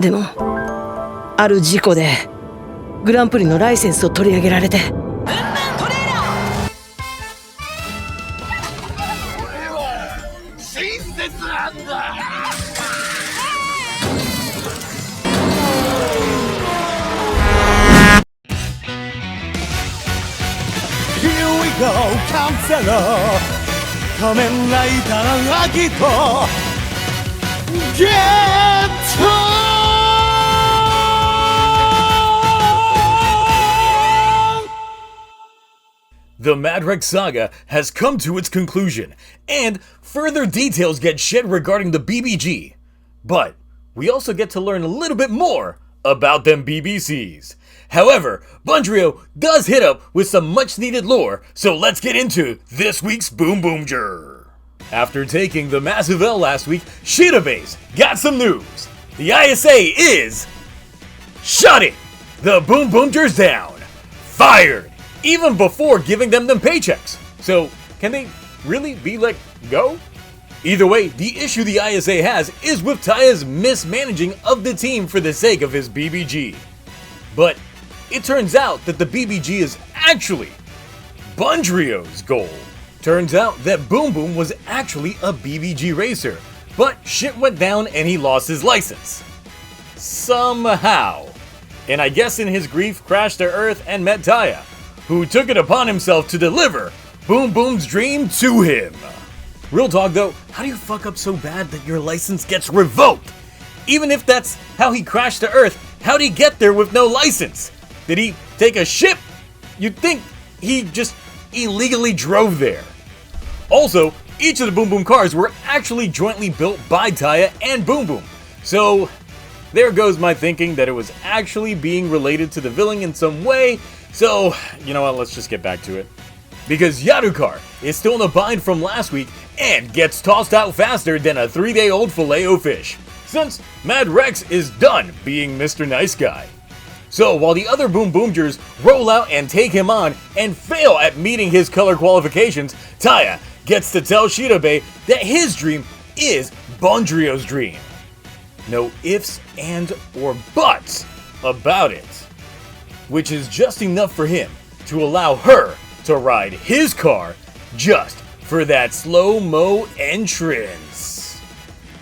でもある事故でグランプリのライセンスを取り上げられて。カンセロ仮面ライダーアギトゲットThe Madre saga has come to its conclusion, and further details get shed regarding the BBG. But we also get to learn a little bit more about them BBCs. However, Bundrio does hit up with some much needed lore, so let's get into this week's BoonBoomger. After taking the massive L last week, Shitabase got some news. The ISA is shutting the BoonBoomgers down. Fired, even before giving them paychecks. So, can they really be let go? Either way, the issue the ISA has is with Taiya's mismanaging of the team for the sake of his BBG. But it turns out that the BBG is actually Bundrio's goal. Turns out that BoonBoom was actually a BBG racer, but shit went down and he lost his license. Somehow. And I guess in his grief crashed to Earth and met Taiya, who took it upon himself to deliver BoonBoom's dream to him. Real talk though, how do you fuck up so bad that your license gets revoked? Even if that's how he crashed to Earth, how'd he get there with no license? Did he take a ship? You'd think he just illegally drove there. Also, each of the BoonBoom cars were actually jointly built by Taiya and BoonBoom. So, there goes my thinking that it was actually being related to the villain in some way. So, you know what, let's just get back to it. Because Yadukar is still in a bind from last week and gets tossed out faster than a 3-day-old Filet-O-Fish, since Mad Rex is done being Mr. Nice Guy. So while the other BoonBoomgers roll out and take him on and fail at meeting his color qualifications, Taiya gets to tell Shitabase that his dream is Bundrio's dream. No ifs and or buts about it. Which is just enough for him to allow her to ride his car just for that slow-mo entrance.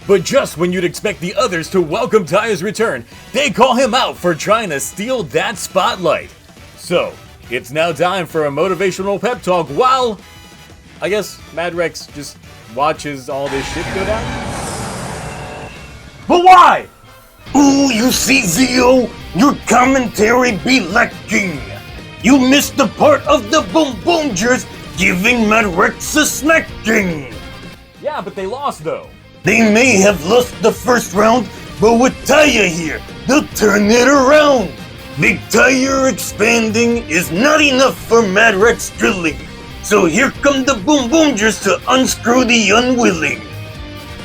But just when you'd expect the others to welcome Taiya's return, they call him out for trying to steal that spotlight. So, it's now time for a motivational pep talk while, I guess, Mad Rex just watches all this shit go down. But why? Ooh, you see, Zio, your commentary be lacking. You missed the part of the BoonBoomgers giving Mad Rex a smacking. Yeah, but they lost though. They may have lost the first round, but with Taiya here, they'll turn it around. Big Taiya expanding is not enough for Mad Rex drilling. So here come the BoonBoomgers to unscrew the unwilling.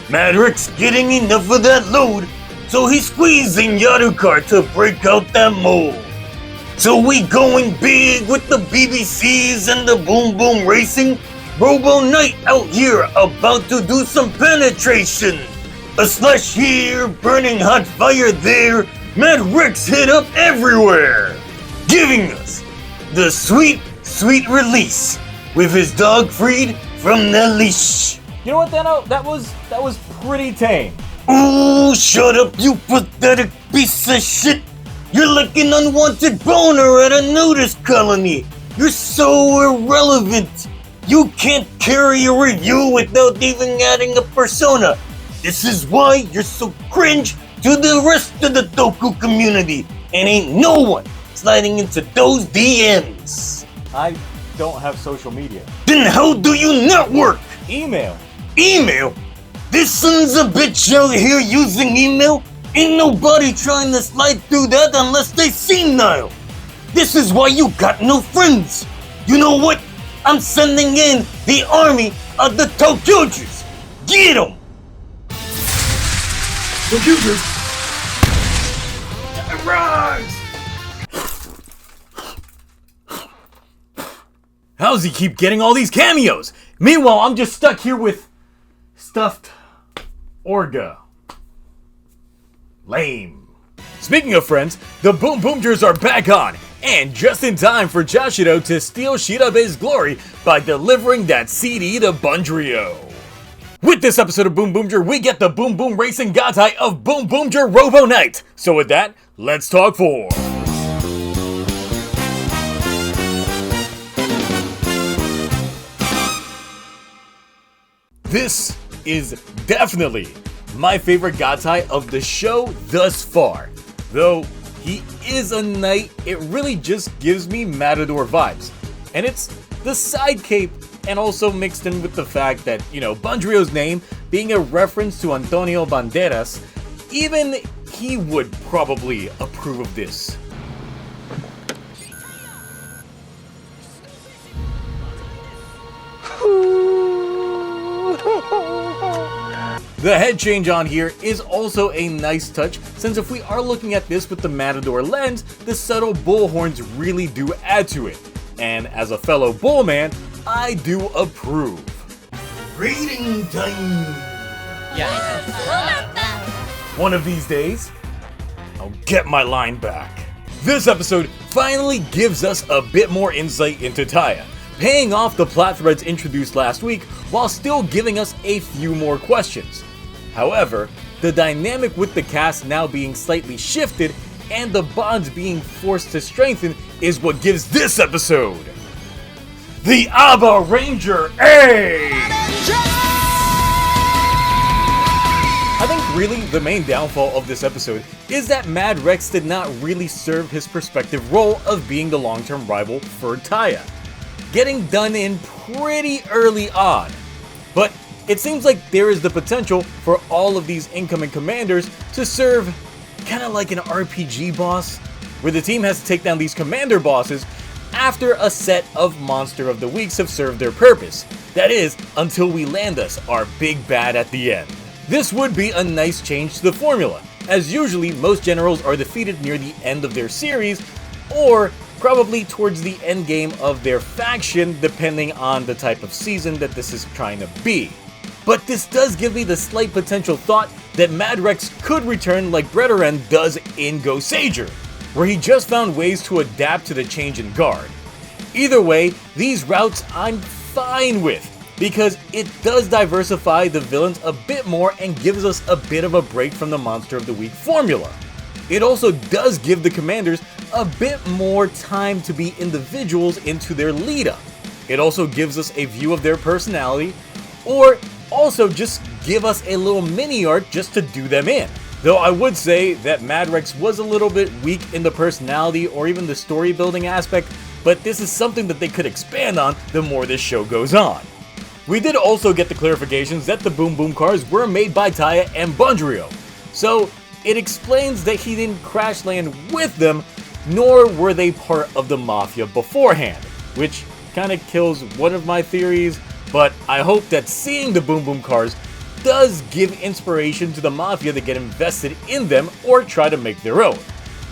Mad Rex getting enough of that load, so he's squeezing Yadukar to break out that mold. So we going big with the BBCs and the BoonBoom racing? Robo Knight out here about to do some penetration. A slash here, burning hot fire there, Mad Rex hit up everywhere. Giving us the sweet, sweet release with his dog freed from the leash. You know what, Dano? That was pretty tame. Ooh, shut up, you pathetic piece of shit. You're like an unwanted boner at a nudist colony. You're so irrelevant. You can't carry a review without even adding a persona. This is why you're so cringe to the rest of the Toku community. And ain't no one sliding into those DMs. I don't have social media. Then how do you network? Email. Email? This son's a bitch out here using email? Ain't nobody trying to slide through that unless they senile. This is why you got no friends. You know what? I'm sending in the army of the Tokyojus. Get 'em! Computers! Rise! How's he keep getting all these cameos? Meanwhile, I'm just stuck here with stuffed Orga. Lame. Speaking of friends, the BoonBoomgers are back on, and just in time for Jashiro to steal Shirabe's glory by delivering that CD to Bundrio. With this episode of BoonBoomger, we get the Boom Boom Racing godai of BoonBoomger Robo Knight. So with that, let's talk form. This is definitely my favorite godai of the show thus far. Though he is a knight, it really just gives me Matador vibes. And it's the side cape, and also mixed in with the fact that, Bundrio's name being a reference to Antonio Banderas, even he would probably approve of this. The head change on here is also a nice touch, since if we are looking at this with the Matador lens, the subtle bull horns really do add to it. And as a fellow bullman, I do approve. Reading time! One of these days, I'll get my line back. This episode finally gives us a bit more insight into Taiya, paying off the plot threads introduced last week while still giving us a few more questions. However, the dynamic with the cast now being slightly shifted and the bonds being forced to strengthen is what gives this episode the ABBA Ranger A! I think really the main downfall of this episode is that Mad Rex did not really serve his prospective role of being the long-term rival for Taiya, getting done in pretty early on. But it seems like there is the potential for all of these incoming commanders to serve kind of like an RPG boss, where the team has to take down these commander bosses after a set of Monster of the Weeks have served their purpose. That is, until we land us our big bad at the end. This would be a nice change to the formula, as usually most generals are defeated near the end of their series, or probably towards the end game of their faction, depending on the type of season that this is trying to be. But this does give me the slight potential thought that Mad Rex could return like Brethren does in Go Sager, where he just found ways to adapt to the change in guard. Either way, these routes I'm fine with, because it does diversify the villains a bit more and gives us a bit of a break from the Monster of the Week formula. It also does give the commanders a bit more time to be individuals into their lead up. It also gives us a view of their personality, or also just give us a little mini arc just to do them in. Though I would say that Mad Rex was a little bit weak in the personality or even the story building aspect, but this is something that they could expand on the more this show goes on. We did also get the clarifications that the Boom Boom cars were made by Taiya and Bundrio, so it explains that he didn't crash land with them, nor were they part of the Mafia beforehand, which kinda kills one of my theories, but I hope that seeing the Boom Boom cars does give inspiration to the Mafia to get invested in them or try to make their own.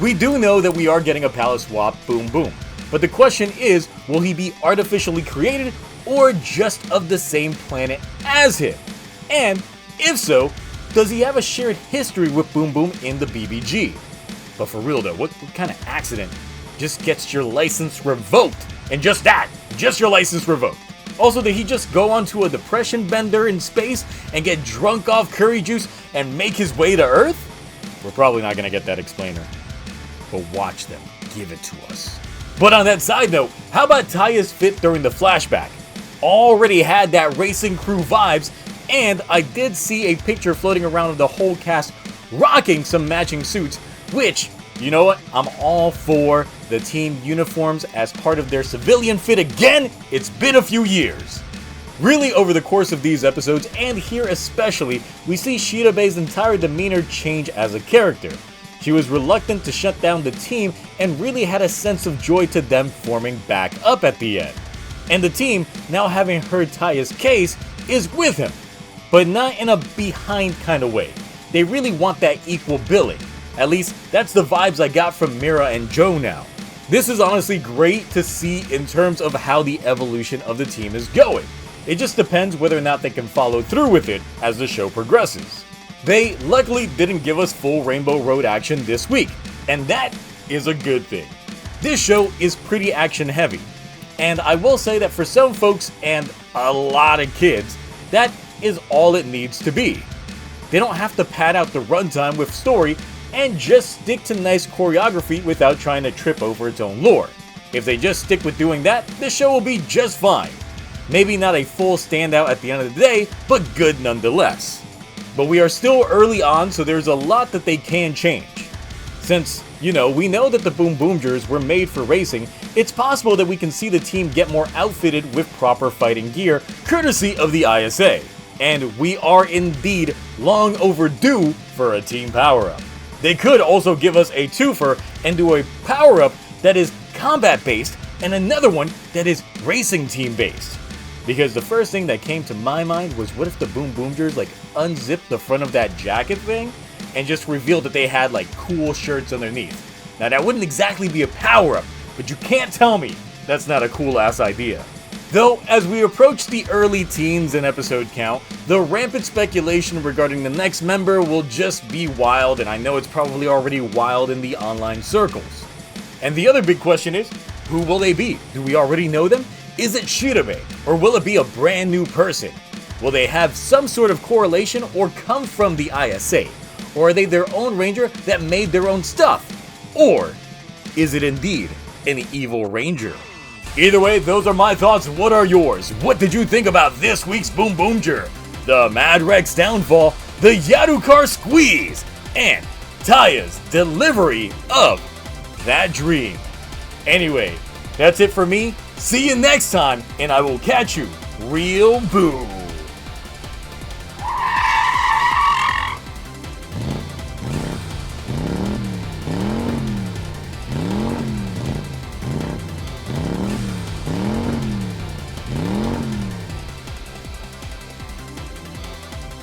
We do know that we are getting a palace swap Boom Boom, but the question is, will he be artificially created or just of the same planet as him? And if so, does he have a shared history with Boom Boom in the BBG? But for real though, what kind of accident just gets your license revoked? And just that, just your license revoked. Also, did he just go onto a depression bender in space and get drunk off curry juice and make his way to Earth? We're probably not gonna get that explainer. But watch them give it to us. But on that side note, how about Taiya's fit during the flashback? Already had that racing crew vibes, and I did see a picture floating around of the whole cast rocking some matching suits, which, you know what, I'm all for the team uniforms as part of their civilian fit again. It's been a few years. Really, over the course of these episodes, and here especially, we see Shirabe's entire demeanor change as a character. She was reluctant to shut down the team and really had a sense of joy to them forming back up at the end. And the team, now having heard Taiya's case, is with him, but not in a behind kind of way. They really want that equal billing. At least, that's the vibes I got from Mira and Joe now. This is honestly great to see in terms of how the evolution of the team is going. It just depends whether or not they can follow through with it as the show progresses. They luckily didn't give us full Rainbow Road action this week, and that is a good thing. This show is pretty action heavy, and I will say that for some folks and a lot of kids, that is all it needs to be. They don't have to pad out the runtime with story and just stick to nice choreography without trying to trip over its own lore. If they just stick with doing that, the show will be just fine. Maybe not a full standout at the end of the day, but good nonetheless. But we are still early on, so there's a lot that they can change. Since, we know that the BoonBoomgers were made for racing, it's possible that we can see the team get more outfitted with proper fighting gear, courtesy of the ISA. And we are indeed long overdue for a team power-up. They could also give us a twofer and do a power-up that is combat-based and another one that is racing team-based. Because the first thing that came to my mind was, what if the BoonBoomgers unzipped the front of that jacket thing and just revealed that they had cool shirts underneath? Now that wouldn't exactly be a power-up, but you can't tell me that's not a cool-ass idea. Though, as we approach the early teens in episode count, the rampant speculation regarding the next member will just be wild, and I know it's probably already wild in the online circles. And the other big question is, who will they be? Do we already know them? Is it Shirabe, or will it be a brand new person? Will they have some sort of correlation or come from the ISA? Or are they their own ranger that made their own stuff? Or is it indeed an evil ranger? Either way, those are my thoughts. What are yours? What did you think about this week's BoonBoomger? The Madre's downfall, the Yadukar squeeze, and Taiya's delivery of that dream. Anyway, that's it for me. See you next time, and I will catch you real boom.